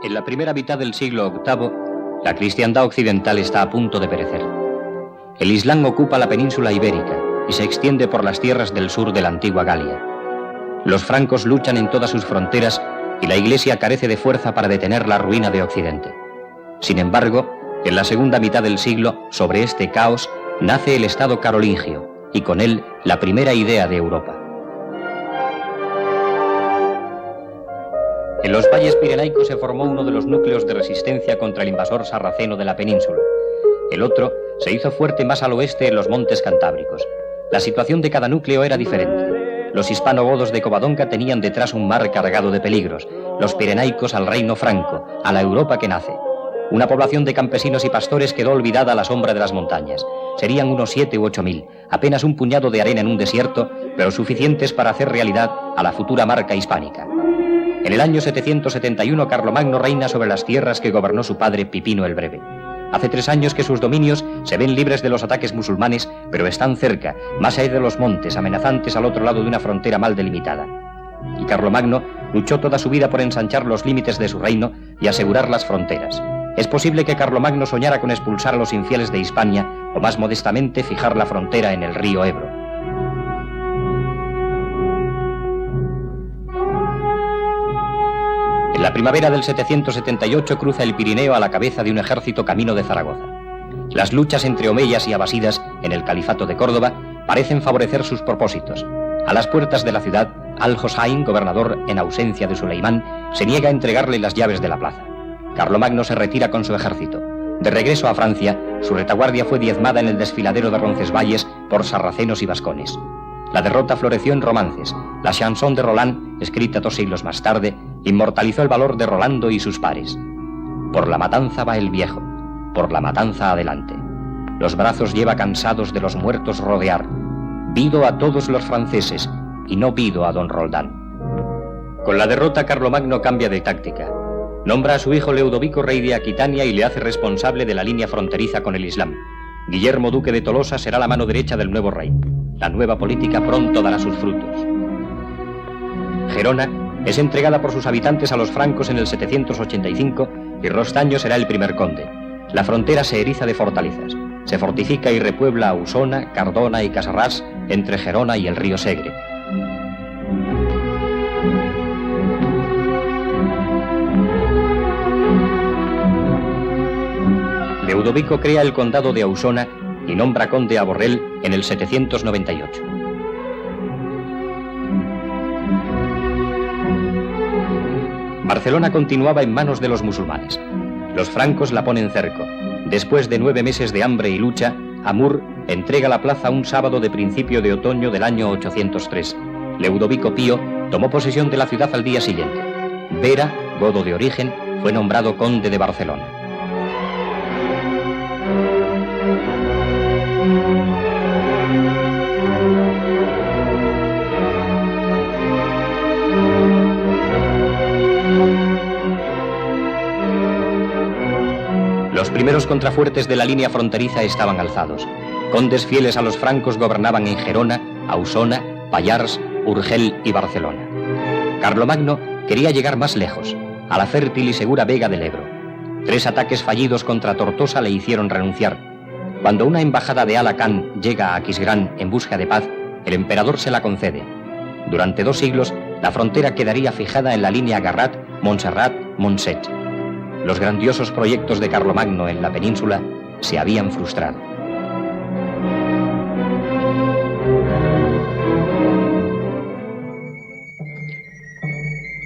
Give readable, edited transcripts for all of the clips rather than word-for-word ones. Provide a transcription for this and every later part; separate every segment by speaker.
Speaker 1: En la primera mitad del siglo VIII, la cristiandad occidental está a punto de perecer. El Islam ocupa la península ibérica y se extiende por las tierras del sur de la antigua Galia. Los francos luchan en todas sus fronteras y la Iglesia carece de fuerza para detener la ruina de Occidente. Sin embargo, en la segunda mitad del siglo, sobre este caos, nace el Estado carolingio y con él la primera idea de Europa. En los valles pirenaicos se formó uno de los núcleos de resistencia contra el invasor sarraceno de la península. El otro se hizo fuerte más al oeste en los montes cantábricos. La situación de cada núcleo era diferente. Los hispano-godos de Covadonga tenían detrás un mar cargado de peligros, los pirenaicos al reino franco, a la Europa que nace. Una población de campesinos y pastores quedó olvidada a la sombra de las montañas. Serían unos 7 u 8 mil, apenas un puñado de arena en un desierto, pero suficientes para hacer realidad a la futura marca hispánica. En el año 771 Carlomagno reina sobre las tierras que gobernó su padre Pipino el Breve. Hace 3 años que sus dominios se ven libres de los ataques musulmanes, pero están cerca, más allá de los montes, amenazantes al otro lado de una frontera mal delimitada. Y Carlomagno luchó toda su vida por ensanchar los límites de su reino y asegurar las fronteras. Es posible que Carlomagno soñara con expulsar a los infieles de Hispania o, más modestamente, fijar la frontera en el río Ebro. En la primavera del 778 cruza el Pirineo a la cabeza de un ejército camino de Zaragoza. Las luchas entre omeyas y abasidas en el califato de Córdoba parecen favorecer sus propósitos. A las puertas de la ciudad, Al-Hosain, gobernador en ausencia de Suleimán, se niega a entregarle las llaves de la plaza. Carlomagno se retira con su ejército. De regreso a Francia, su retaguardia fue diezmada en el desfiladero de Roncesvalles por sarracenos y vascones. La derrota floreció en romances. La chanson de Roland, escrita 2 siglos más tarde, inmortalizó el valor de Rolando y sus pares. Por la matanza va el viejo, por la matanza adelante. Los brazos lleva cansados de los muertos rodear. Vido a todos los franceses y no vido a don Roldán. Con la derrota Carlomagno cambia de táctica. Nombra a su hijo Leudovico rey de Aquitania y le hace responsable de la línea fronteriza con el Islam. Guillermo duque de Tolosa será la mano derecha del nuevo rey. La nueva política pronto dará sus frutos. Gerona es entregada por sus habitantes a los francos en el 785 y Rostaño será el primer conde. La frontera se eriza de fortalezas. Se fortifica y repuebla Ausona, Cardona y Casarrás entre Gerona y el río Segre. Leudovico crea el condado de Ausona y nombra conde a Borrell en el 798. Barcelona continuaba en manos de los musulmanes. Los francos la ponen cerco. Después de 9 meses de hambre y lucha, Amur entrega la plaza un sábado de principio de otoño del año 803. Leudovico Pío tomó posesión de la ciudad al día siguiente. Vera, godo de origen, fue nombrado conde de Barcelona. Los primeros contrafuertes de la línea fronteriza estaban alzados. Condes fieles a los francos gobernaban en Gerona, Ausona, Pallars, Urgel y Barcelona. Carlomagno quería llegar más lejos, a la fértil y segura vega del Ebro. 3 ataques fallidos contra Tortosa le hicieron renunciar. Cuando una embajada de Alacant llega a Aquisgrán en busca de paz, el emperador se la concede. Durante 2 siglos, la frontera quedaría fijada en la línea Garrat-Montserrat-Montset. Los grandiosos proyectos de Carlomagno en la península se habían frustrado.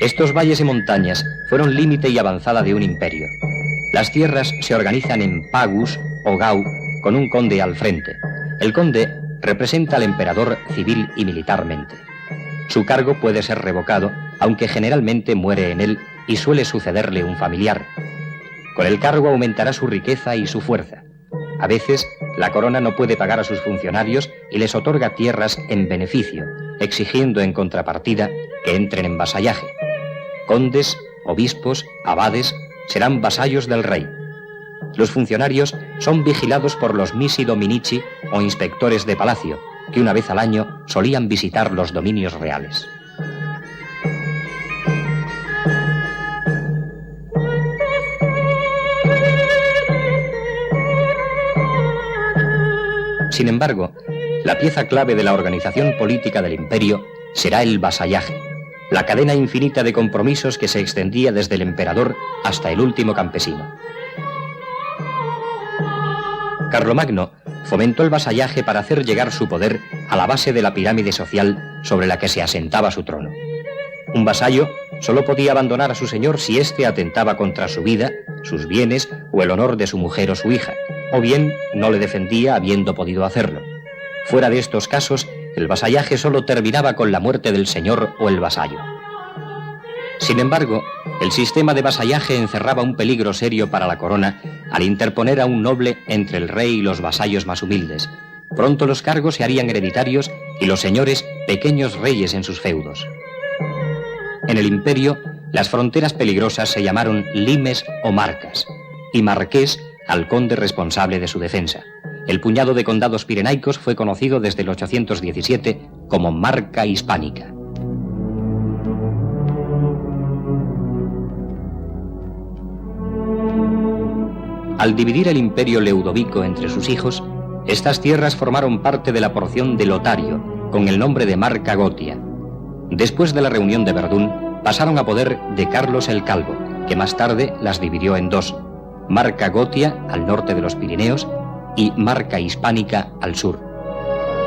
Speaker 1: Estos valles y montañas fueron límite y avanzada de un imperio. Las tierras se organizan en pagus o gau, con un conde al frente. El conde representa al emperador civil y militarmente. Su cargo puede ser revocado, aunque generalmente muere en él y suele sucederle un familiar. Con el cargo aumentará su riqueza y su fuerza. A veces, la corona no puede pagar a sus funcionarios y les otorga tierras en beneficio, exigiendo en contrapartida que entren en vasallaje. Condes, obispos, abades serán vasallos del rey. Los funcionarios son vigilados por los missi dominici o inspectores de palacio, que una vez al año solían visitar los dominios reales. Sin embargo, la pieza clave de la organización política del imperio será el vasallaje, la cadena infinita de compromisos que se extendía desde el emperador hasta el último campesino. Carlomagno fomentó el vasallaje para hacer llegar su poder a la base de la pirámide social sobre la que se asentaba su trono. Un vasallo solo podía abandonar a su señor si éste atentaba contra su vida, sus bienes o el honor de su mujer o su hija, o bien no le defendía habiendo podido hacerlo. Fuera de estos casos, el vasallaje solo terminaba con la muerte del señor o el vasallo. Sin embargo, el sistema de vasallaje encerraba un peligro serio para la corona al interponer a un noble entre el rey y los vasallos más humildes. Pronto los cargos se harían hereditarios y los señores pequeños reyes en sus feudos. En el imperio, las fronteras peligrosas se llamaron limes o marcas, y marqués al conde responsable de su defensa. El puñado de condados pirenaicos fue conocido desde el 817 como Marca Hispánica. Al dividir el imperio leudovico entre sus hijos, estas tierras formaron parte de la porción de Lotario, con el nombre de Marca Gotia. Después de la reunión de Verdún, pasaron a poder de Carlos el Calvo, que más tarde las dividió en dos: Marca Gotia al norte de los Pirineos y Marca Hispánica al sur.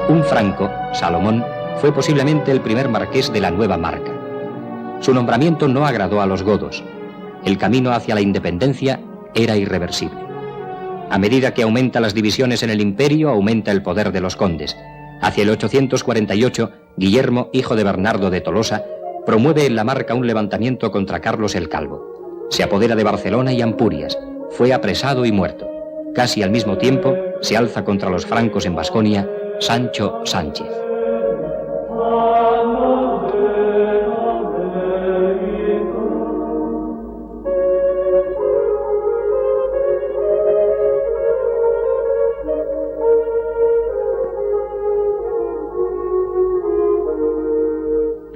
Speaker 1: Un franco, Salomón, fue posiblemente el primer marqués de la nueva Marca. Su nombramiento no agradó a los godos. El camino hacia la independencia era irreversible. A medida que aumentan las divisiones en el imperio, aumenta el poder de los condes. Hacia el 848, Guillermo, hijo de Bernardo de Tolosa, promueve en la Marca un levantamiento contra Carlos el Calvo. Se apodera de Barcelona y Ampurias. Fue apresado y muerto. Casi al mismo tiempo, se alza contra los francos en Baskonia Sancho Sánchez.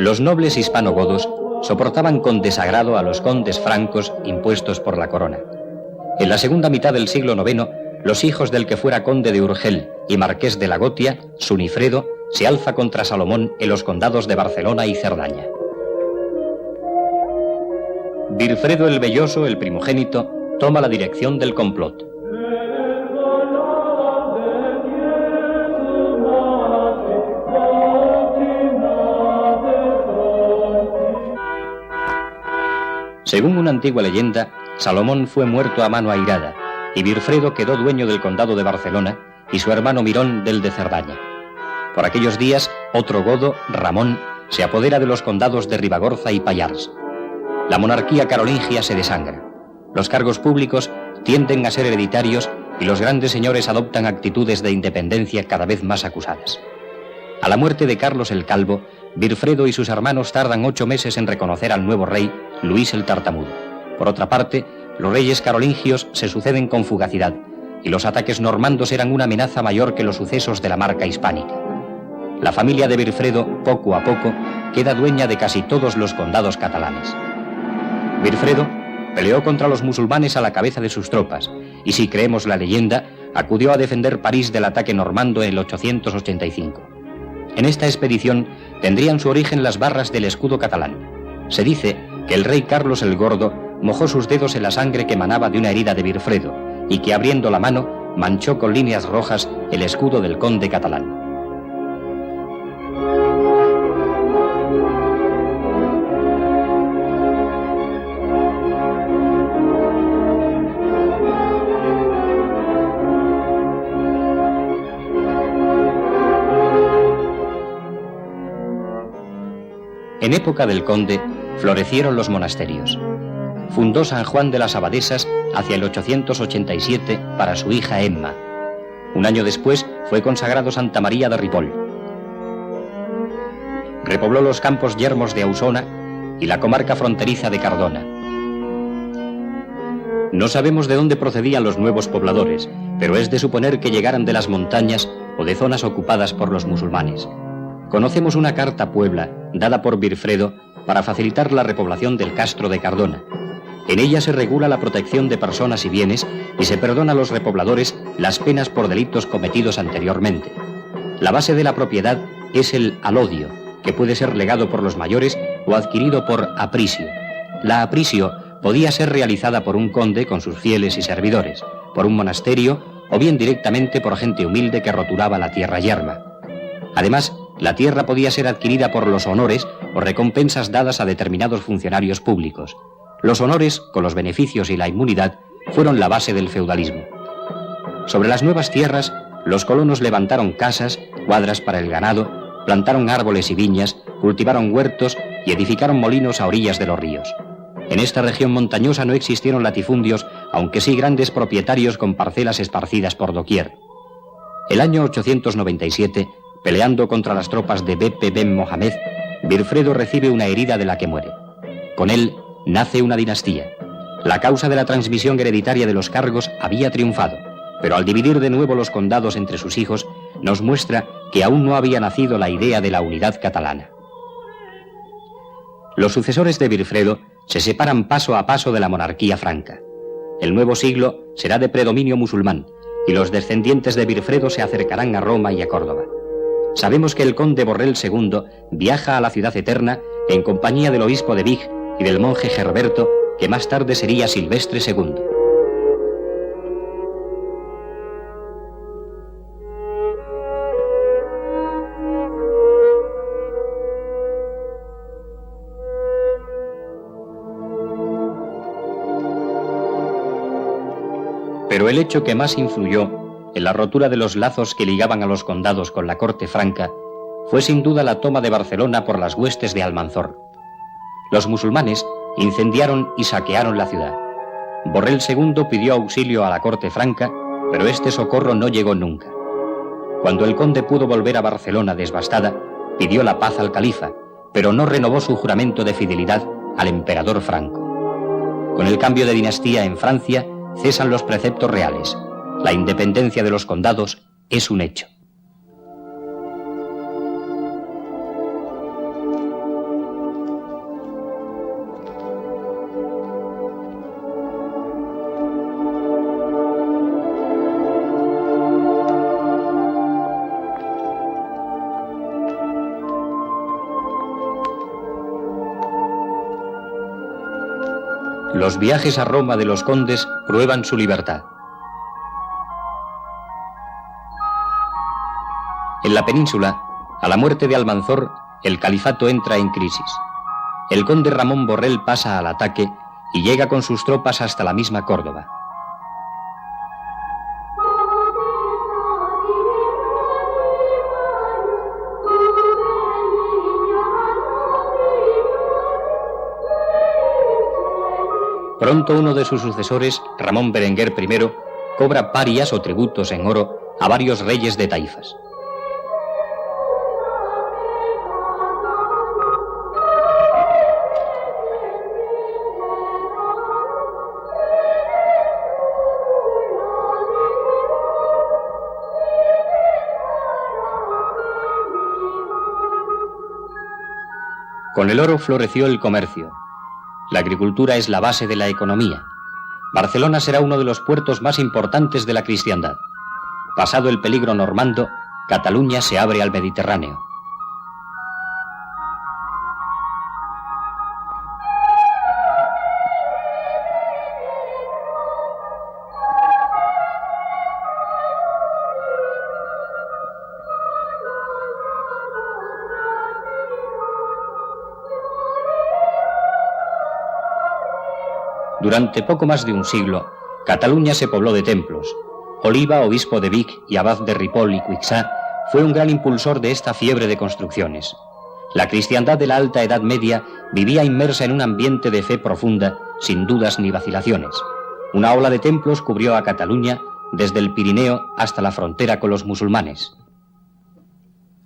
Speaker 1: Los nobles hispano-godos soportaban con desagrado a los condes francos impuestos por la corona. En la segunda mitad del siglo IX, los hijos del que fuera conde de Urgel y marqués de la Gotia, Sunifredo, se alza contra Salomón en los condados de Barcelona y Cerdaña. Virfredo el Velloso, el primogénito, toma la dirección del complot. Según una antigua leyenda, Salomón fue muerto a mano airada y Virfredo quedó dueño del condado de Barcelona y su hermano Mirón del de Cerdaña. Por aquellos días, otro godo, Ramón, se apodera de los condados de Ribagorza y Pallars. La monarquía carolingia se desangra. Los cargos públicos tienden a ser hereditarios y los grandes señores adoptan actitudes de independencia cada vez más acusadas. A la muerte de Carlos el Calvo, Virfredo y sus hermanos tardan 8 meses en reconocer al nuevo rey, Luis el Tartamudo. Por otra parte, los reyes carolingios se suceden con fugacidad, y los ataques normandos eran una amenaza mayor que los sucesos de la Marca Hispánica. La familia de Virfredo, poco a poco, queda dueña de casi todos los condados catalanes. Virfredo peleó contra los musulmanes a la cabeza de sus tropas, y si creemos la leyenda, acudió a defender París del ataque normando en el 885. En esta expedición tendrían su origen las barras del escudo catalán. Se dice que el rey Carlos el Gordo mojó sus dedos en la sangre que emanaba de una herida de Virfredo y que abriendo la mano manchó con líneas rojas el escudo del conde catalán. En época del conde florecieron los monasterios. Fundó San Juan de las Abadesas hacia el 887 para su hija Emma. Un año después fue consagrado Santa María de Ripoll. Repobló los campos yermos de Ausona y la comarca fronteriza de Cardona. No sabemos de dónde procedían los nuevos pobladores, pero es de suponer que llegaran de las montañas o de zonas ocupadas por los musulmanes. Conocemos una carta a Puebla, dada por Birfredo, para facilitar la repoblación del castro de Cardona. En ella se regula la protección de personas y bienes y se perdona a los repobladores las penas por delitos cometidos anteriormente. La base de la propiedad es el alodio, que puede ser legado por los mayores o adquirido por aprisio. La aprisio podía ser realizada por un conde con sus fieles y servidores, por un monasterio o bien directamente por gente humilde que rotulaba la tierra yerma. Además, la tierra podía ser adquirida por los honores o recompensas dadas a determinados funcionarios públicos. Los honores, con los beneficios y la inmunidad, fueron la base del feudalismo. Sobre las nuevas tierras, los colonos levantaron casas, cuadras para el ganado, plantaron árboles y viñas, cultivaron huertos y edificaron molinos a orillas de los ríos. En esta región montañosa no existieron latifundios, aunque sí grandes propietarios con parcelas esparcidas por doquier. El año 897, peleando contra las tropas de Beppe ben Mohamed, Birfredo recibe una herida de la que muere. Con él nace una dinastía. La causa de la transmisión hereditaria de los cargos había triunfado, pero al dividir de nuevo los condados entre sus hijos, nos muestra que aún no había nacido la idea de la unidad catalana. Los sucesores de Birfredo se separan paso a paso de la monarquía franca. El nuevo siglo será de predominio musulmán, y los descendientes de Birfredo se acercarán a Roma y a Córdoba. Sabemos que el conde Borrell II viaja a la ciudad eterna en compañía del obispo de Vig y del monje Gerberto, que más tarde sería Silvestre II. Pero el hecho que más influyó en la rotura de los lazos que ligaban a los condados con la corte franca fue sin duda la toma de Barcelona por las huestes de Almanzor. Los musulmanes incendiaron y saquearon la ciudad. Borrell II pidió auxilio a la corte franca, pero este socorro no llegó nunca. Cuando el conde pudo volver a Barcelona devastada, pidió la paz al califa, pero no renovó su juramento de fidelidad al emperador franco. Con el cambio de dinastía en Francia, cesan los preceptos reales. La independencia de los condados es un hecho. Los viajes a Roma de los condes prueban su libertad. En la península, a la muerte de Almanzor, el califato entra en crisis. El conde Ramón Borrell pasa al ataque y llega con sus tropas hasta la misma Córdoba. Pronto uno de sus sucesores, Ramón Berenguer I, cobra parias o tributos en oro a varios reyes de taifas. Con el oro floreció el comercio. La agricultura es la base de la economía. Barcelona será uno de los puertos más importantes de la cristiandad. Pasado el peligro normando, Cataluña se abre al Mediterráneo. Durante poco más de un siglo, Cataluña se pobló de templos. Oliva, obispo de Vic y abad de Ripoll y Cuixá, fue un gran impulsor de esta fiebre de construcciones. La cristiandad de la Alta Edad Media vivía inmersa en un ambiente de fe profunda, sin dudas ni vacilaciones. Una ola de templos cubrió a Cataluña desde el Pirineo hasta la frontera con los musulmanes.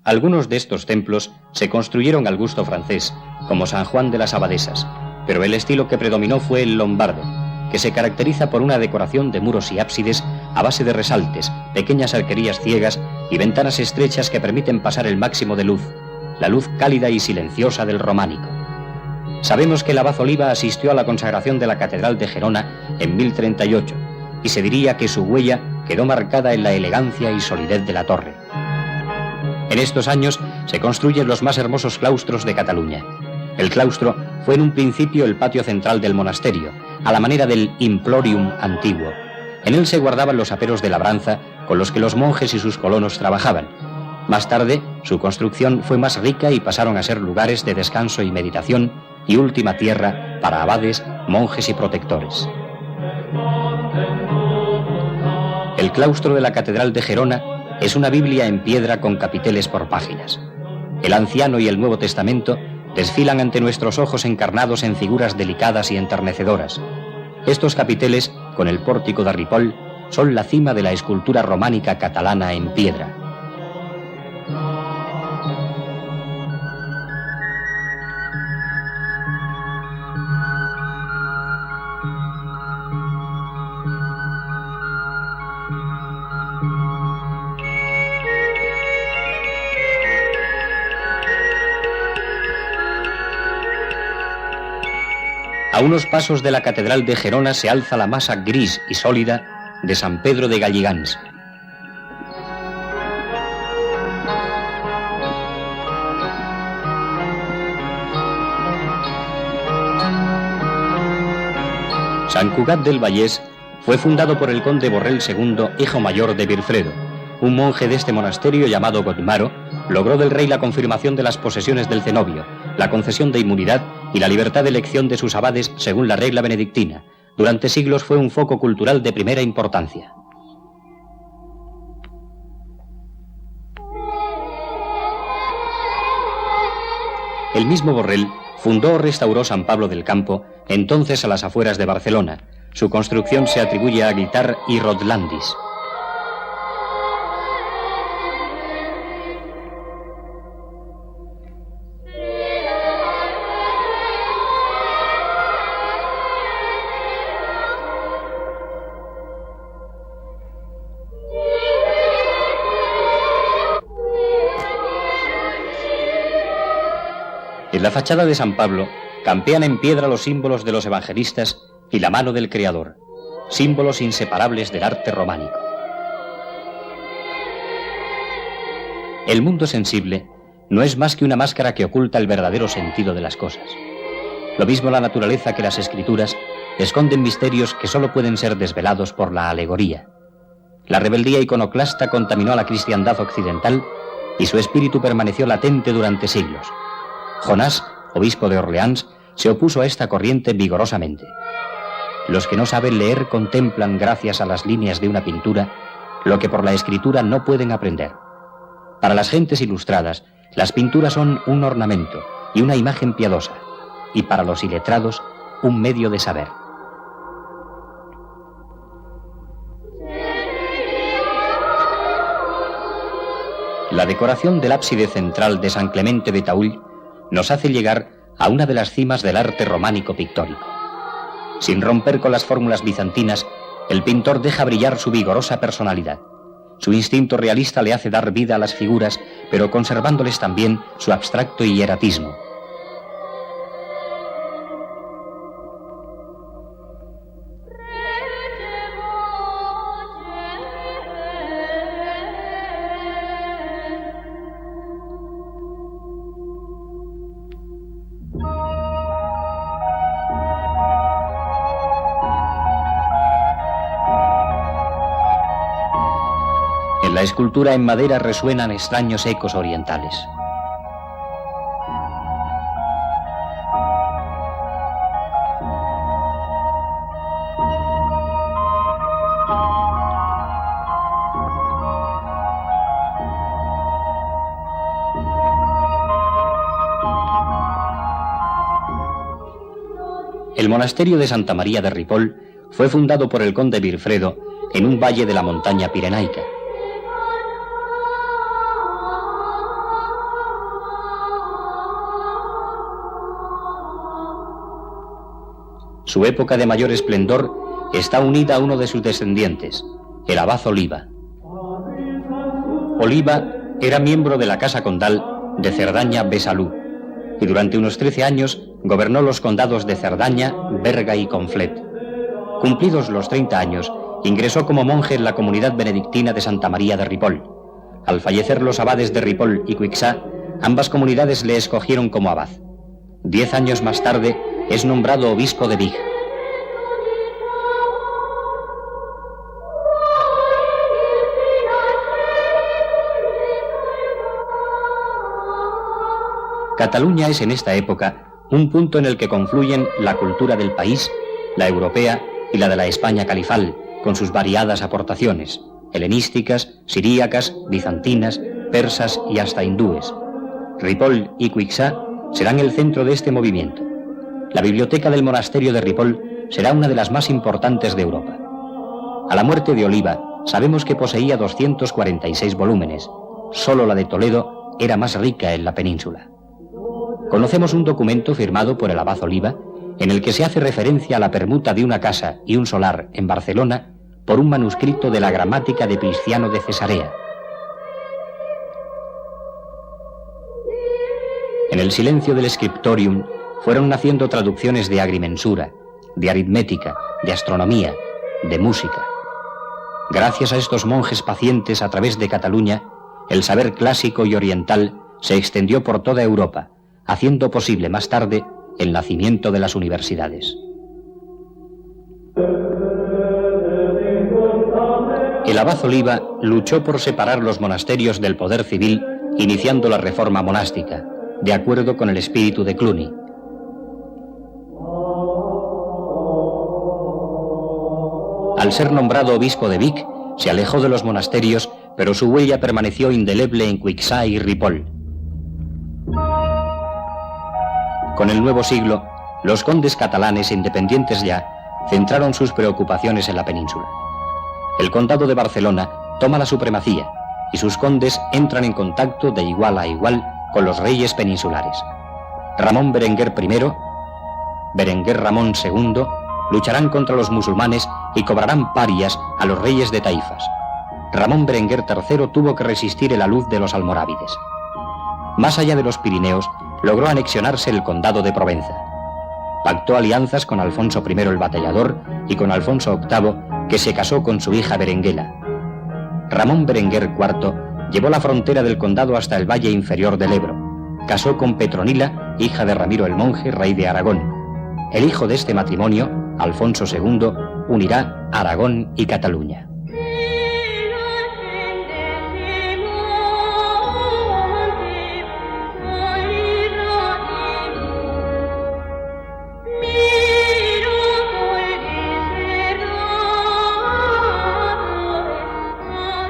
Speaker 1: Algunos de estos templos se construyeron al gusto francés, como San Juan de las Abadesas, pero el estilo que predominó fue el lombardo, que se caracteriza por una decoración de muros y ábsides a base de resaltes, pequeñas arquerías ciegas y ventanas estrechas que permiten pasar el máximo de luz, la luz cálida y silenciosa del románico. Sabemos que el abad Oliva asistió a la consagración de la Catedral de Gerona en 1038, y se diría que su huella quedó marcada en la elegancia y solidez de la torre. En estos años se construyen los más hermosos claustros de Cataluña. El claustro fue en un principio el patio central del monasterio, a la manera del implorium antiguo. En él se guardaban los aperos de labranza con los que los monjes y sus colonos trabajaban. Más tarde, su construcción fue más rica y pasaron a ser lugares de descanso y meditación y última tierra para abades, monjes y protectores. El claustro de la Catedral de Gerona es una Biblia en piedra con capiteles por páginas. El Anciano y el Nuevo Testamento desfilan ante nuestros ojos encarnados en figuras delicadas y enternecedoras. Estos capiteles, con el pórtico de Ripoll, son la cima de la escultura románica catalana en piedra. A unos pasos de la Catedral de Gerona se alza la masa gris y sólida de San Pedro de Galligans. Sant Cugat del Vallès fue fundado por el conde Borrell II, hijo mayor de Virfredo. Un monje de este monasterio llamado Godmaro logró del rey la confirmación de las posesiones del cenobio, la concesión de inmunidad y la libertad de elección de sus abades según la regla benedictina. Durante siglos fue un foco cultural de primera importancia. El mismo Borrell fundó o restauró San Pablo del Campo, entonces a las afueras de Barcelona. Su construcción se atribuye a Guitart y Rodlandis. En la fachada de San Pablo campean en piedra los símbolos de los evangelistas y la mano del Creador, símbolos inseparables del arte románico. El mundo sensible no es más que una máscara que oculta el verdadero sentido de las cosas. Lo mismo la naturaleza que las escrituras esconden misterios que solo pueden ser desvelados por la alegoría. La rebeldía iconoclasta contaminó a la cristiandad occidental y su espíritu permaneció latente durante siglos. Jonás, obispo de Orleans, se opuso a esta corriente vigorosamente. Los que no saben leer contemplan, gracias a las líneas de una pintura, lo que por la escritura no pueden aprender. Para las gentes ilustradas, las pinturas son un ornamento y una imagen piadosa, y para los iletrados, un medio de saber. La decoración del ábside central de San Clemente de Taúll nos hace llegar a una de las cimas del arte románico pictórico. Sin romper con las fórmulas bizantinas, el pintor deja brillar su vigorosa personalidad. Su instinto realista le hace dar vida a las figuras, pero conservándoles también su abstracto hieratismo. En la escultura en madera resuenan extraños ecos orientales. El monasterio de Santa María de Ripoll fue fundado por el conde Virfredo en un valle de la montaña pirenaica. Su época de mayor esplendor está unida a uno de sus descendientes, el abad Oliba. Oliba era miembro de la Casa Condal de Cerdaña-Besalú y durante unos 13 años gobernó los condados de Cerdaña, Berga y Conflent. Cumplidos los 30 años, ingresó como monje en la comunidad benedictina de Santa María de Ripoll. Al fallecer los abades de Ripoll y Cuixá, ambas comunidades le escogieron como abad. 10 años más tarde es nombrado obispo de Vig. Cataluña es en esta época un punto en el que confluyen la cultura del país, la europea y la de la España califal, con sus variadas aportaciones, helenísticas, siríacas, bizantinas, persas y hasta hindúes. Ripoll y Cuixá serán el centro de este movimiento. La biblioteca del monasterio de Ripoll será una de las más importantes de Europa. A la muerte de Oliba, sabemos que poseía 246 volúmenes. Solo la de Toledo era más rica en la península. Conocemos un documento firmado por el abad Oliba en el que se hace referencia a la permuta de una casa y un solar en Barcelona por un manuscrito de la gramática de Prisciano de Cesarea. En el silencio del scriptorium fueron naciendo traducciones de agrimensura, de aritmética, de astronomía, de música. Gracias a estos monjes pacientes a través de Cataluña, el saber clásico y oriental se extendió por toda Europa, haciendo posible más tarde el nacimiento de las universidades. El abad Oliba luchó por separar los monasterios del poder civil, iniciando la reforma monástica, de acuerdo con el espíritu de Cluny. Al ser nombrado obispo de Vic, se alejó de los monasterios, pero su huella permaneció indeleble en Cuixá y Ripoll. Con el nuevo siglo, los condes catalanes, independientes ya, centraron sus preocupaciones en la península. El condado de Barcelona toma la supremacía y sus condes entran en contacto de igual a igual con los reyes peninsulares. Ramón Berenguer I, Berenguer Ramón II, lucharán contra los musulmanes y cobrarán parias a los reyes de Taifas. Ramón Berenguer III tuvo que resistir el alud de los almorávides. Más allá de los Pirineos, logró anexionarse el condado de Provenza. Pactó alianzas con Alfonso I el Batallador y con Alfonso VIII, que se casó con su hija Berenguela. Ramón Berenguer IV llevó la frontera del condado hasta el valle inferior del Ebro. Casó con Petronila, hija de Ramiro el Monje, rey de Aragón. El hijo de este matrimonio, Alfonso II, unirá Aragón y Cataluña.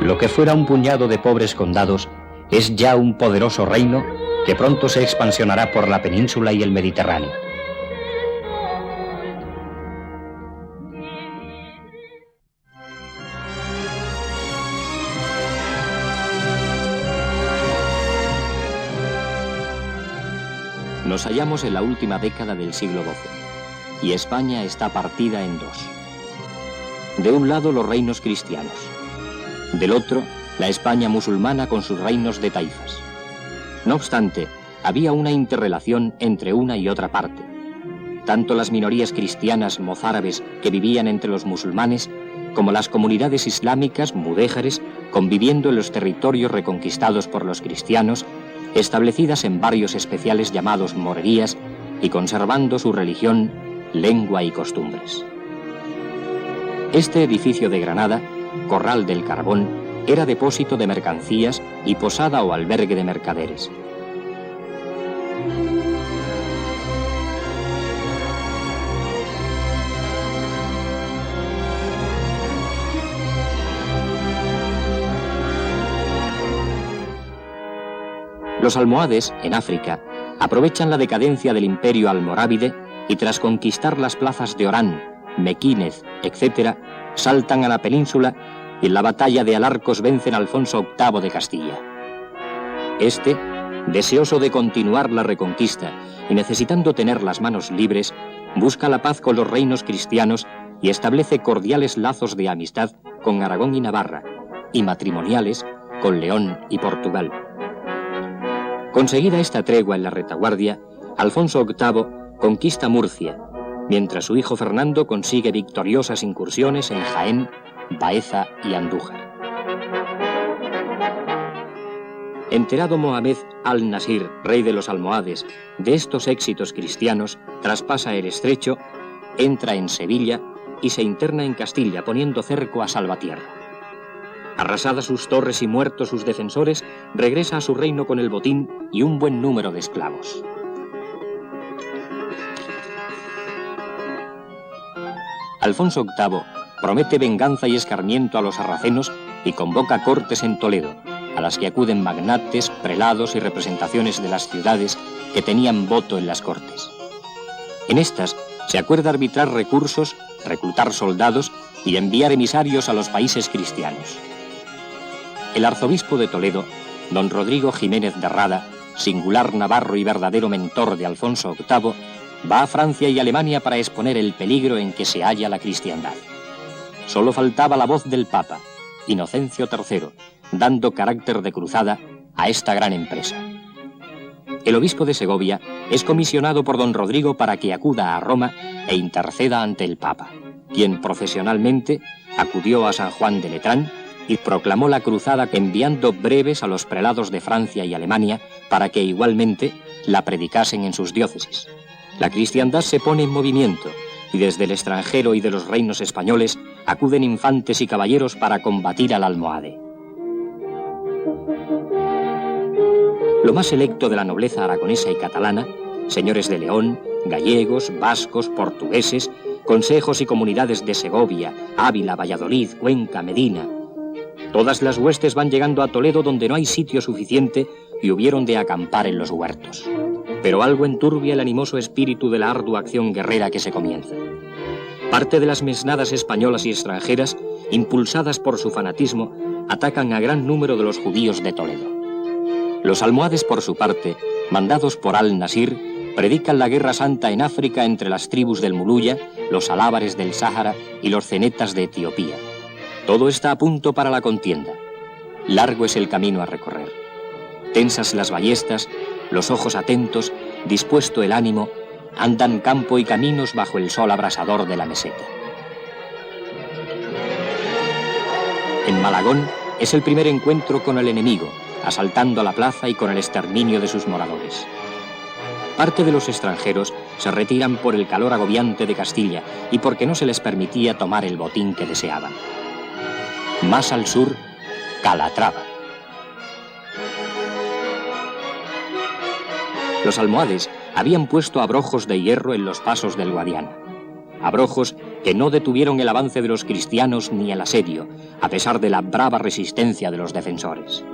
Speaker 1: Lo que fuera un puñado de pobres condados es ya un poderoso reino que pronto se expansionará por la península y el Mediterráneo. Nos hallamos en la última década del siglo XII y España está partida en dos. De un lado los reinos cristianos, del otro la España musulmana con sus reinos de taifas. No obstante, había una interrelación entre una y otra parte. Tanto las minorías cristianas mozárabes que vivían entre los musulmanes, como las comunidades islámicas mudéjares conviviendo en los territorios reconquistados por los cristianos, establecidas en barrios especiales llamados morerías y conservando su religión, lengua y costumbres. Este edificio de Granada, Corral del Carbón, era depósito de mercancías y posada o albergue de mercaderes. Los almohades, en África, aprovechan la decadencia del imperio almorávide y tras conquistar las plazas de Orán, Mequínez, etc., saltan a la península y en la batalla de Alarcos vencen a Alfonso VIII de Castilla. Este, deseoso de continuar la reconquista y necesitando tener las manos libres, busca la paz con los reinos cristianos y establece cordiales lazos de amistad con Aragón y Navarra, y matrimoniales con León y Portugal. Conseguida esta tregua en la retaguardia, Alfonso VIII conquista Murcia, mientras su hijo Fernando consigue victoriosas incursiones en Jaén, Baeza y Andújar. Enterado Mohamed al-Nasir, rey de los almohades, de estos éxitos cristianos, traspasa el estrecho, entra en Sevilla y se interna en Castilla, poniendo cerco a Salvatierra. Arrasadas sus torres y muertos sus defensores, regresa a su reino con el botín y un buen número de esclavos. Alfonso VIII promete venganza y escarmiento a los sarracenos y convoca cortes en Toledo, a las que acuden magnates, prelados y representaciones de las ciudades que tenían voto en las cortes. En estas se acuerda arbitrar recursos, reclutar soldados y enviar emisarios a los países cristianos. El arzobispo de Toledo, don Rodrigo Jiménez de Rada, singular navarro y verdadero mentor de Alfonso VIII, va a Francia y Alemania para exponer el peligro en que se halla la cristiandad. Solo faltaba la voz del Papa, Inocencio III, dando carácter de cruzada a esta gran empresa. El obispo de Segovia es comisionado por don Rodrigo para que acuda a Roma e interceda ante el Papa, quien profesionalmente acudió a San Juan de Letrán y proclamó la cruzada enviando breves a los prelados de Francia y Alemania para que igualmente la predicasen en sus diócesis. La cristiandad se pone en movimiento y desde el extranjero y de los reinos españoles acuden infantes y caballeros para combatir al almohade. Lo más selecto de la nobleza aragonesa y catalana, señores de León, gallegos, vascos, portugueses, consejos y comunidades de Segovia, Ávila, Valladolid, Cuenca, Medina. Todas las huestes van llegando a Toledo, donde no hay sitio suficiente y hubieron de acampar en los huertos. Pero algo enturbia el animoso espíritu de la ardua acción guerrera que se comienza. Parte de las mesnadas españolas y extranjeras, impulsadas por su fanatismo, atacan a gran número de los judíos de Toledo. Los almohades, por su parte, mandados por al-Nasir, predican la guerra santa en África entre las tribus del Muluya, los alábares del Sáhara y los cenetas de Etiopía. Todo está a punto para la contienda. Largo es el camino a recorrer. Tensas las ballestas, los ojos atentos, dispuesto el ánimo, andan campo y caminos bajo el sol abrasador de la meseta. En Malagón es el primer encuentro con el enemigo, asaltando la plaza y con el exterminio de sus moradores. Parte de los extranjeros se retiran por el calor agobiante de Castilla y porque no se les permitía tomar el botín que deseaban. Más al sur, Calatrava. Los almohades habían puesto abrojos de hierro en los pasos del Guadiana. Abrojos que no detuvieron el avance de los cristianos ni el asedio, a pesar de la brava resistencia de los defensores.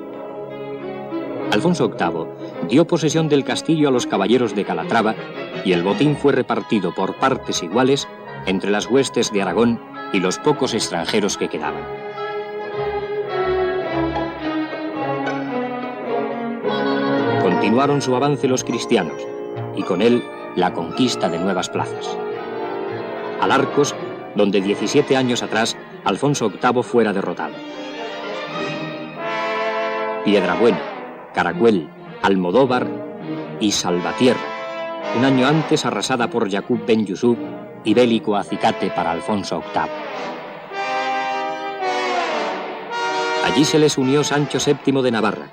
Speaker 1: Alfonso VIII dio posesión del castillo a los caballeros de Calatrava y el botín fue repartido por partes iguales entre las huestes de Aragón y los pocos extranjeros que quedaban. Continuaron su avance los cristianos y con él la conquista de nuevas plazas. Alarcos, donde 17 años atrás Alfonso VIII fuera derrotado. Piedrabuena, Caracuel, Almodóvar y Salvatierra, un año antes arrasada por Yaqub ben Yusuf y bélico acicate para Alfonso VIII. Allí se les unió Sancho VII de Navarra,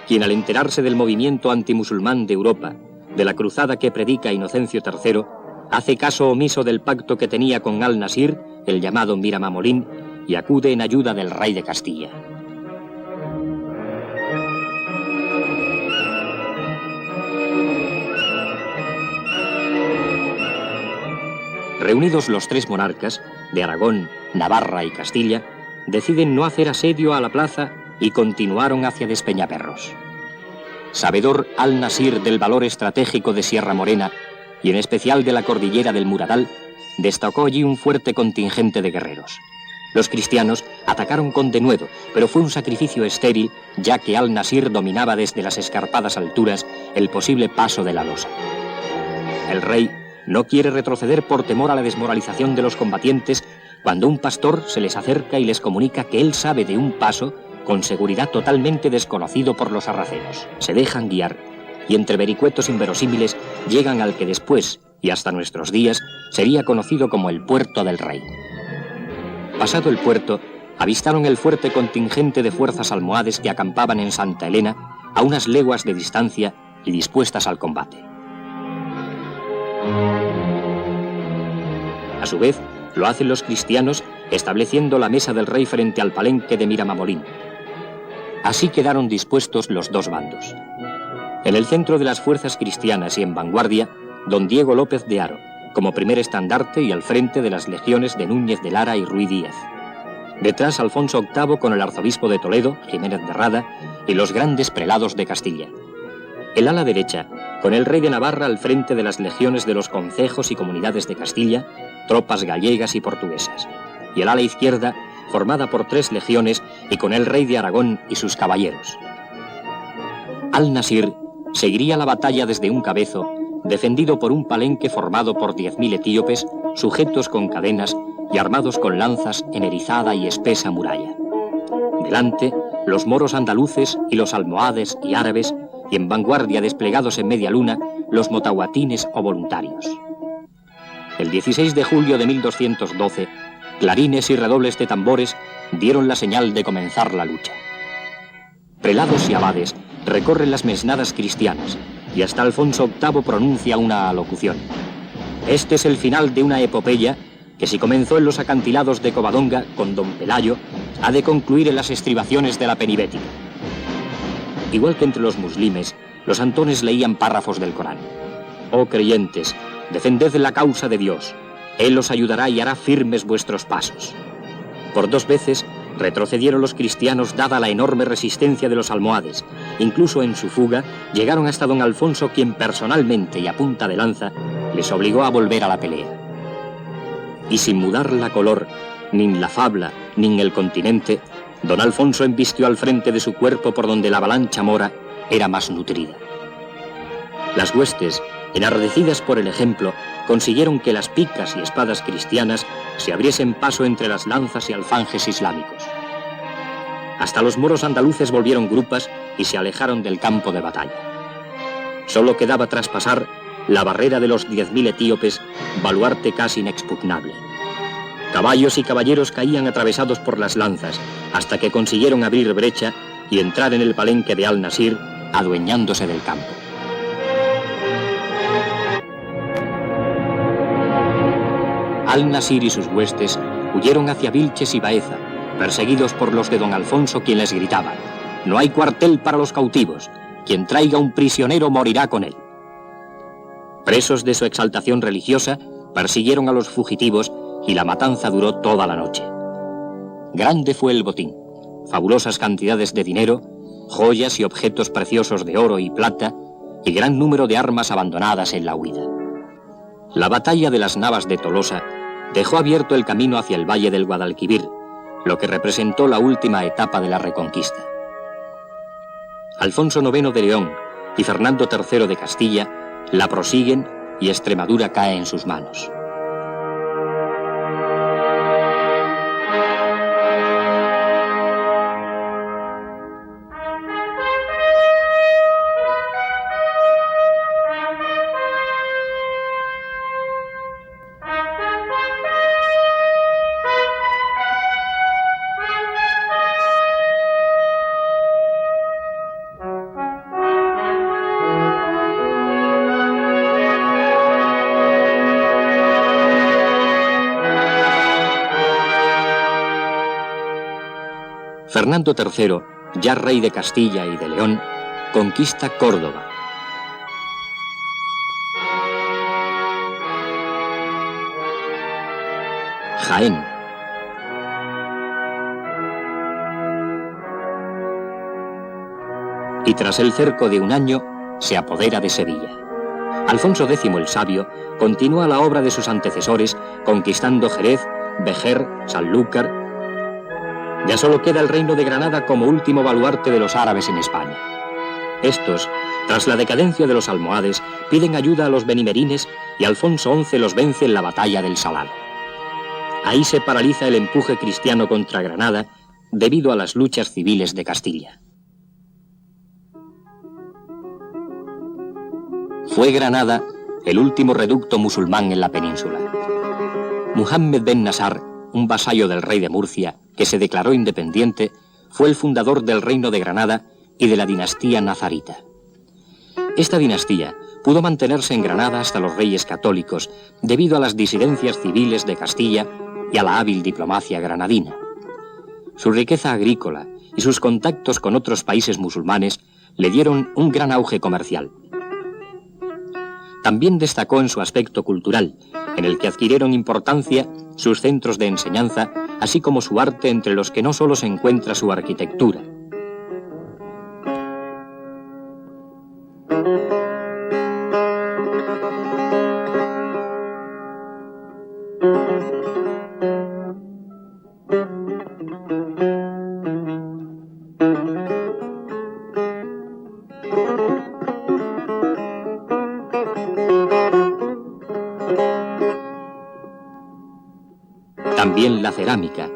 Speaker 1: quien al enterarse del movimiento antimusulmán de Europa, de la cruzada que predica Inocencio III, hace caso omiso del pacto que tenía con al-Nasir, el llamado Miramamolín, y acude en ayuda del rey de Castilla. Reunidos los tres monarcas, de Aragón, Navarra y Castilla, deciden no hacer asedio a la plaza y continuaron hacia Despeñaperros. Sabedor al-Nasir del valor estratégico de Sierra Morena, y en especial de la cordillera del Muradal, destacó allí un fuerte contingente de guerreros. Los cristianos atacaron con denuedo, pero fue un sacrificio estéril, ya que Al-Nasir dominaba desde las escarpadas alturas el posible paso de la losa. El rey no quiere retroceder por temor a la desmoralización de los combatientes cuando un pastor se les acerca y les comunica que él sabe de un paso con seguridad totalmente desconocido por los sarracenos. Se dejan guiar y entre vericuetos inverosímiles llegan al que después, y hasta nuestros días, sería conocido como el Puerto del Rey. Pasado el puerto, avistaron el fuerte contingente de fuerzas almohades que acampaban en Santa Elena a unas leguas de distancia y dispuestas al combate. A su vez, lo hacen los cristianos estableciendo la mesa del rey frente al palenque de Miramamolín. Así quedaron dispuestos los dos bandos. En el centro de las fuerzas cristianas y en vanguardia, don Diego López de Haro, como primer estandarte y al frente de las legiones de Núñez de Lara y Ruy Díaz. Detrás Alfonso VIII con el arzobispo de Toledo, Jiménez de Rada, y los grandes prelados de Castilla. El ala derecha, con el rey de Navarra al frente de las legiones de los concejos y comunidades de Castilla, tropas gallegas y portuguesas. Y el ala izquierda, formada por 3 legiones y con el rey de Aragón y sus caballeros. Al-Nasir seguiría la batalla desde un cabezo, defendido por un palenque formado por 10.000 etíopes, sujetos con cadenas y armados con lanzas en erizada y espesa muralla. Delante, los moros andaluces y los almohades y árabes, y en vanguardia desplegados en media luna, los motahuatines o voluntarios. El 16 de julio de 1212, clarines y redobles de tambores dieron la señal de comenzar la lucha. Prelados y abades recorren las mesnadas cristianas, y hasta Alfonso VIII pronuncia una alocución. Este es el final de una epopeya que, si comenzó en los acantilados de Covadonga con don Pelayo, ha de concluir en las estribaciones de la Penibética. Igual que entre los muslimes, los antones leían párrafos del Corán. Oh creyentes, defended la causa de Dios. Él os ayudará y hará firmes vuestros pasos. Por 2 veces retrocedieron los cristianos dada la enorme resistencia de los almohades. Incluso en su fuga llegaron hasta don Alfonso, quien personalmente y a punta de lanza les obligó a volver a la pelea. Y sin mudar la color, ni la fabla, ni el continente, don Alfonso embistió al frente de su cuerpo por donde la avalancha mora era más nutrida. Las huestes, enardecidas por el ejemplo, consiguieron que las picas y espadas cristianas se abriesen paso entre las lanzas y alfanjes islámicos. Hasta los moros andaluces volvieron grupas y se alejaron del campo de batalla. Solo quedaba traspasar la barrera de los 10.000 etíopes, baluarte casi inexpugnable. Caballos y caballeros caían atravesados por las lanzas, hasta que consiguieron abrir brecha y entrar en el palenque de Al-Nasir, adueñándose del campo. Al-Nasir y sus huestes huyeron hacia Vilches y Baeza, perseguidos por los de don Alfonso, quien les gritaba: «No hay cuartel para los cautivos, quien traiga un prisionero morirá con él». Presos de su exaltación religiosa, persiguieron a los fugitivos y la matanza duró toda la noche. Grande fue el botín, fabulosas cantidades de dinero, joyas y objetos preciosos de oro y plata, y gran número de armas abandonadas en la huida. La batalla de las Navas de Tolosa dejó abierto el camino hacia el valle del Guadalquivir, lo que representó la última etapa de la Reconquista. Alfonso IX de León y Fernando III de Castilla la prosiguen y Extremadura cae en sus manos. Fernando III, ya rey de Castilla y de León, conquista Córdoba. Jaén. Y tras el cerco de un año, se apodera de Sevilla. Alfonso X el Sabio continúa la obra de sus antecesores, conquistando Jerez, Vejer, Sanlúcar. Ya solo queda el reino de Granada como último baluarte de los árabes en España. Estos, tras la decadencia de los almohades, piden ayuda a los benimerines y Alfonso XI los vence en la batalla del Salado. Ahí se paraliza el empuje cristiano contra Granada debido a las luchas civiles de Castilla. Fue Granada el último reducto musulmán en la península. Muhammad ben Nasar, un vasallo del rey de Murcia, que se declaró independiente, fue el fundador del reino de Granada y de la dinastía nazarita. Esta dinastía pudo mantenerse en Granada hasta los reyes católicos debido a las disidencias civiles de Castilla y a la hábil diplomacia granadina. Su riqueza agrícola y sus contactos con otros países musulmanes le dieron un gran auge comercial. También destacó en su aspecto cultural, en el que adquirieron importancia sus centros de enseñanza, así como su arte, entre los que no solo se encuentra su arquitectura. También la cerámica.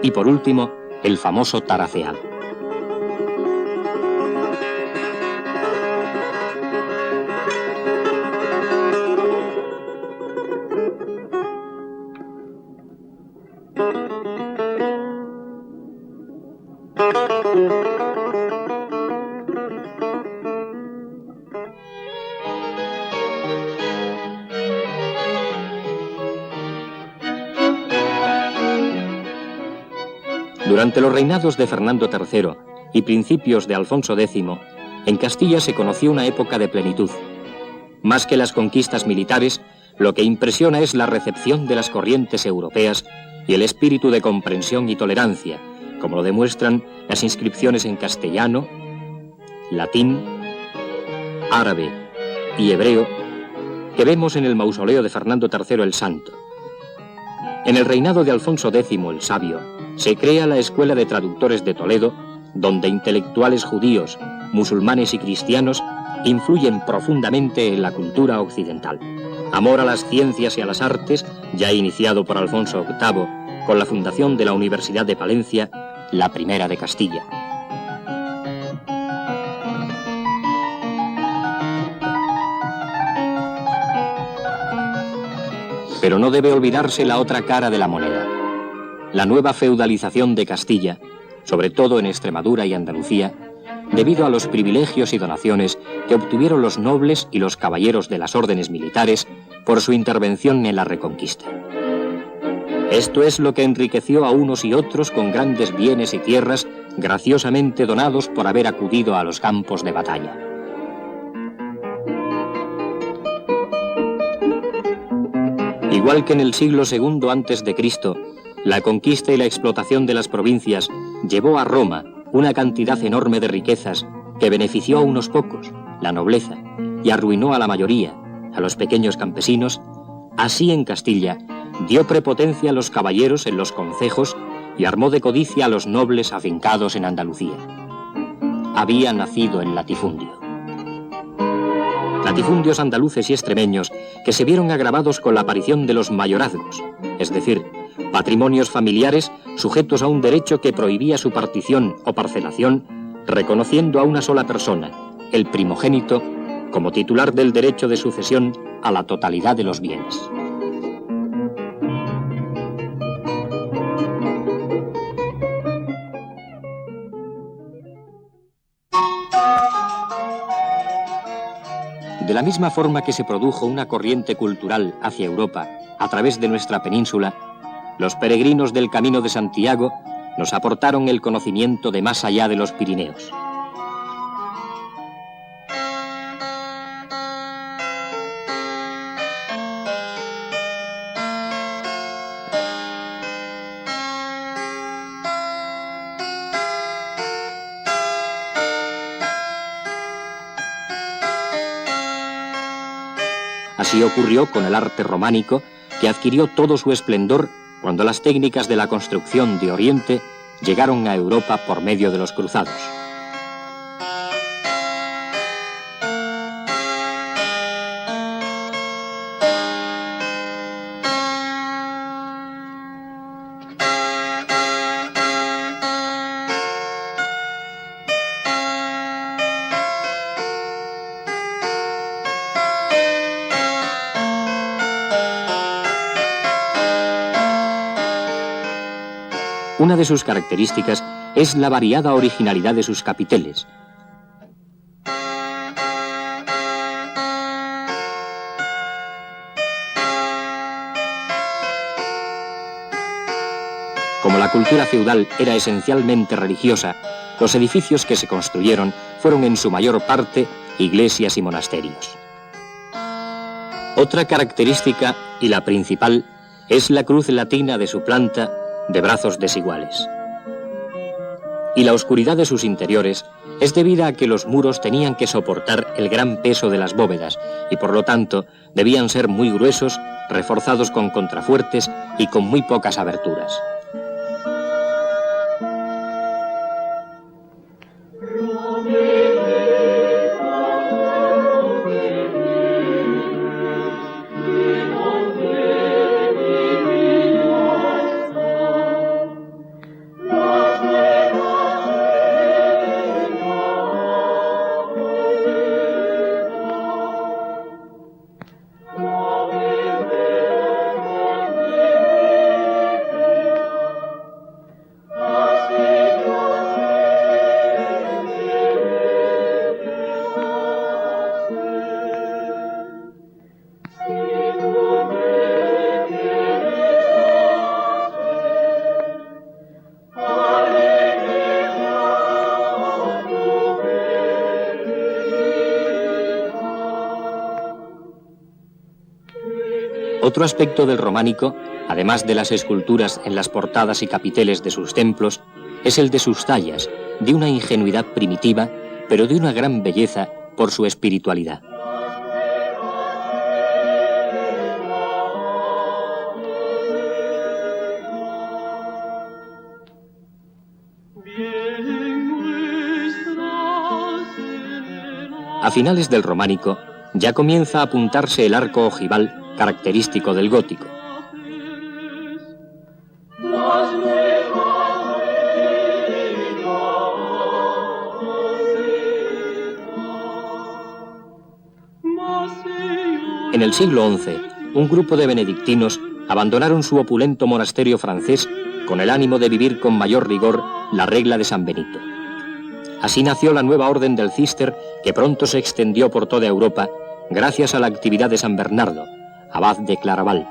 Speaker 1: Y por último, el famoso taraceal. Durante los reinados de Fernando III y principios de Alfonso X, en Castilla se conoció una época de plenitud. Más que las conquistas militares, lo que impresiona es la recepción de las corrientes europeas y el espíritu de comprensión y tolerancia, como lo demuestran las inscripciones en castellano, latín, árabe y hebreo que vemos en el mausoleo de Fernando III el Santo. En el reinado de Alfonso X el Sabio, se crea la Escuela de Traductores de Toledo, donde intelectuales judíos, musulmanes y cristianos influyen profundamente en la cultura occidental. Amor a las ciencias y a las artes, ya iniciado por Alfonso VIII, con la fundación de la Universidad de Palencia, la primera de Castilla. Pero no debe olvidarse la otra cara de la moneda. La nueva feudalización de Castilla, sobre todo en Extremadura y Andalucía, debido a los privilegios y donaciones que obtuvieron los nobles y los caballeros de las órdenes militares por su intervención en la Reconquista. Esto es lo que enriqueció a unos y otros con grandes bienes y tierras graciosamente donados por haber acudido a los campos de batalla. Igual que en el siglo II a.C., la conquista y la explotación de las provincias llevó a Roma una cantidad enorme de riquezas que benefició a unos pocos, la nobleza, y arruinó a la mayoría, a los pequeños campesinos. Así en Castilla dio prepotencia a los caballeros en los concejos y armó de codicia a los nobles afincados en Andalucía. Había nacido el latifundio. Latifundios andaluces y extremeños que se vieron agravados con la aparición de los mayorazgos, es decir, patrimonios familiares sujetos a un derecho que prohibía su partición o parcelación, reconociendo a una sola persona, el primogénito, como titular del derecho de sucesión a la totalidad de los bienes. De la misma forma que se produjo una corriente cultural hacia Europa a través de nuestra península, los peregrinos del Camino de Santiago nos aportaron el conocimiento de más allá de los Pirineos. Así ocurrió con el arte románico, que adquirió todo su esplendor cuando las técnicas de la construcción de Oriente llegaron a Europa por medio de los cruzados. Una de sus características es la variada originalidad de sus capiteles. Como la cultura feudal era esencialmente religiosa, los edificios que se construyeron fueron en su mayor parte iglesias y monasterios. Otra característica, y la principal, es la cruz latina de su planta, de brazos desiguales. Y la oscuridad de sus interiores es debida a que los muros tenían que soportar el gran peso de las bóvedas y por lo tanto debían ser muy gruesos, reforzados con contrafuertes y con muy pocas aberturas. Otro aspecto del románico, además de las esculturas en las portadas y capiteles de sus templos, es el de sus tallas, de una ingenuidad primitiva, pero de una gran belleza por su espiritualidad. A finales del románico, ya comienza a apuntarse el arco ojival característico del gótico. En el siglo XI, un grupo de benedictinos abandonaron su opulento monasterio francés con el ánimo de vivir con mayor rigor la regla de San Benito. Así nació la nueva orden del Císter, que pronto se extendió por toda Europa gracias a la actividad de San Bernardo, abad de Claraval.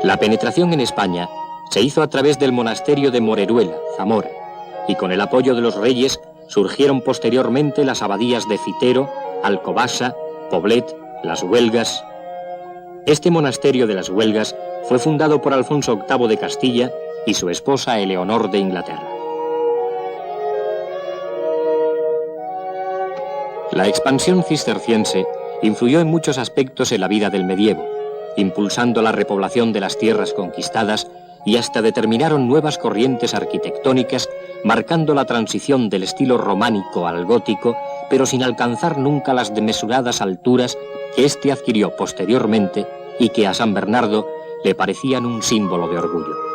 Speaker 1: La penetración en España se hizo a través del monasterio de Moreruela, Zamora, y con el apoyo de los reyes surgieron posteriormente las abadías de Citero, Alcobasa, Poblet, Las Huelgas. Este monasterio de Las Huelgas fue fundado por Alfonso VIII de Castilla y su esposa Eleonor de Inglaterra. La expansión cisterciense influyó en muchos aspectos en la vida del medievo, impulsando la repoblación de las tierras conquistadas y hasta determinaron nuevas corrientes arquitectónicas, marcando la transición del estilo románico al gótico, pero sin alcanzar nunca las desmesuradas alturas que éste adquirió posteriormente y que a San Bernardo le parecían un símbolo de orgullo.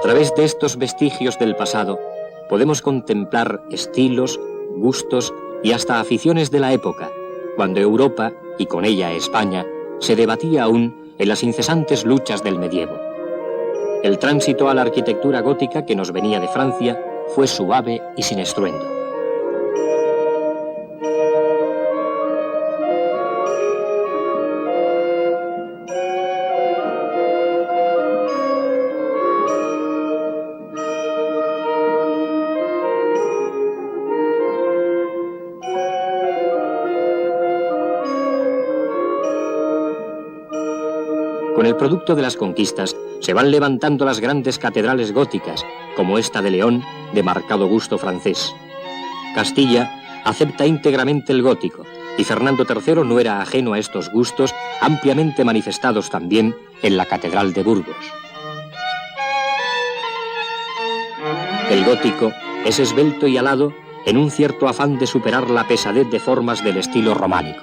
Speaker 1: través de estos vestigios del pasado, podemos contemplar estilos, gustos y hasta aficiones de la época, cuando Europa, y con ella España, se debatía aún en las incesantes luchas del medievo. El tránsito a la arquitectura gótica que nos venía de Francia fue suave y sin estruendo. Con el producto de las conquistas se van levantando las grandes catedrales góticas, como esta de León, de marcado gusto francés. Castilla acepta íntegramente el gótico, y Fernando III no era ajeno a estos gustos, ampliamente manifestados también en la Catedral de Burgos. El gótico es esbelto y alado en un cierto afán de superar la pesadez de formas del estilo románico.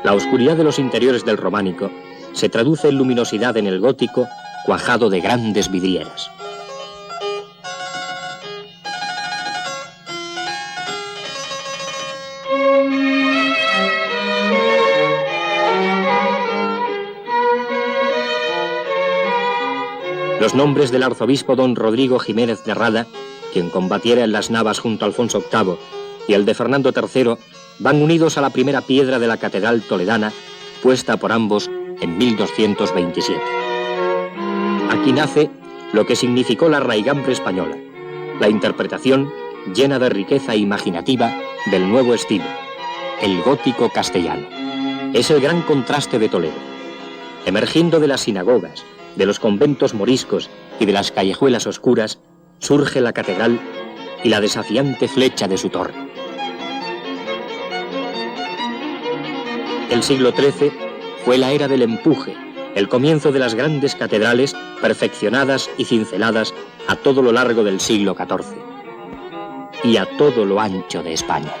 Speaker 1: La oscuridad de los interiores del románico se traduce en luminosidad en el gótico, cuajado de grandes vidrieras. Los nombres del arzobispo don Rodrigo Jiménez de Rada, quien combatiera en las Navas junto a Alfonso VIII, y el de Fernando III, van unidos a la primera piedra de la catedral toledana, puesta por ambos en 1227. Aquí nace lo que significó la raigambre española, la interpretación llena de riqueza imaginativa del nuevo estilo, el gótico castellano. Es el gran contraste de Toledo. Emergiendo de las sinagogas, de los conventos moriscos y de las callejuelas oscuras, surge la catedral y la desafiante flecha de su torre. El siglo XIII fue la era del empuje, el comienzo de las grandes catedrales perfeccionadas y cinceladas a todo lo largo del siglo XIV y a todo lo ancho de España.